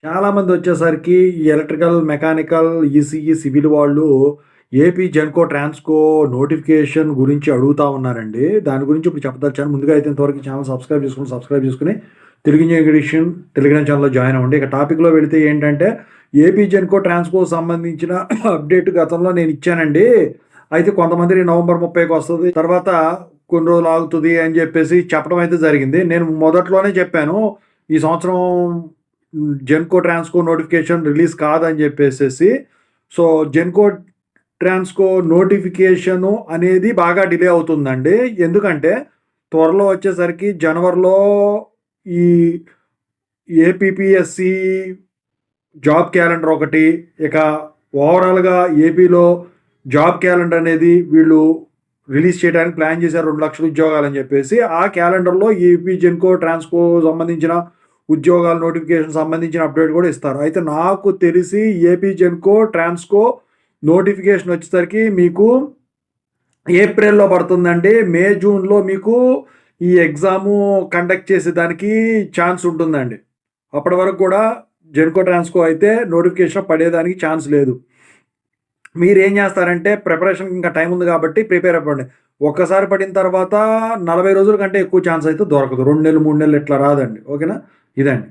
చాలామంది వచ్చేసరికి ఈ ఎలక్ట్రికల్, మెకానికల్, ఈసీఈ, సివిల్ వాళ్ళు ఏపీ జెన్‌కో, ట్రాన్స్‌కో నోటిఫికేషన్ గురించి అడుగుతా ఉన్నారండి. దాని గురించి ఇప్పుడు చెప్పదలిచాను. ముందుగా అయితే ఇంతవరకు ఛానల్ సబ్స్క్రైబ్ చేసుకొని తెలుగు ఇంజినీరింగ్ ఎడిషన్ టెలిగ్రామ్ ఛానల్‌లో జాయిన్ అవ్వండి. ఇక టాపిక్‌లో వెళితే ఏంటంటే ఏపీ జెన్‌కో, ట్రాన్స్‌కో సంబంధించిన అప్డేట్ గతంలో నేను ఇచ్చానండి. అయితే కొంతమంది నవంబర్ 30కి వస్తది. తర్వాత కొన్ని రోజులు ఆగుతది అని చెప్పేసి చెప్పడం అయితే జరిగింది. నేను మొదట్లోనే చెప్పాను. ఈ సంవత్సరం జెన్‌కో, ట్రాన్స్‌కో నోటిఫికేషన్ రిలీజ్ కాదని చెప్పేసేసి. సో, జెన్‌కో, ట్రాన్స్‌కో నోటిఫికేషను అనేది బాగా డిలే అవుతుందండి. ఎందుకంటే త్వరలో వచ్చేసరికి జనవరిలో ఈ ఏపీపీఎస్‌సి జాబ్ క్యాలెండర్ ఒకటి, ఇక ఓవరాల్‌గా ఏపీలో జాబ్ క్యాలెండర్ అనేది వీళ్ళు రిలీజ్ చేయడానికి ప్లాన్ చేశారు 2,00,000 ఉద్యోగాలని చెప్పేసి. ఆ క్యాలెండర్‌లో ఏపీ జెన్‌కో, ట్రాన్స్‌కో సంబంధించిన ఉద్యోగాల నోటిఫికేషన్ సంబంధించిన అప్డేట్ కూడా ఇస్తారు. అయితే నాకు తెలిసి ఏపీ జెన్‌కో, ట్రాన్స్‌కో నోటిఫికేషన్ వచ్చేసరికి మీకు ఏప్రిల్‌లో పడుతుందండి. మే, జూన్‌లో మీకు ఈ ఎగ్జాము కండక్ట్ చేసేదానికి ఛాన్స్ ఉంటుందండి. అప్పటి వరకు కూడా జెన్‌కో, ట్రాన్స్‌కో అయితే నోటిఫికేషన్ పడేదానికి ఛాన్స్ లేదు. మీరేం చేస్తారంటే ప్రిపరేషన్‌కి ఇంకా టైం ఉంది కాబట్టి ప్రిపేర్ అవ్వండి. ఒక్కసారి పడిన తర్వాత 40 రోజుల కంటే ఎక్కువ ఛాన్స్ అయితే దొరకదు. 2 నెలలు, 3 నెలలు ఇట్లా రాదండి. ఓకేనా? ఇదండి.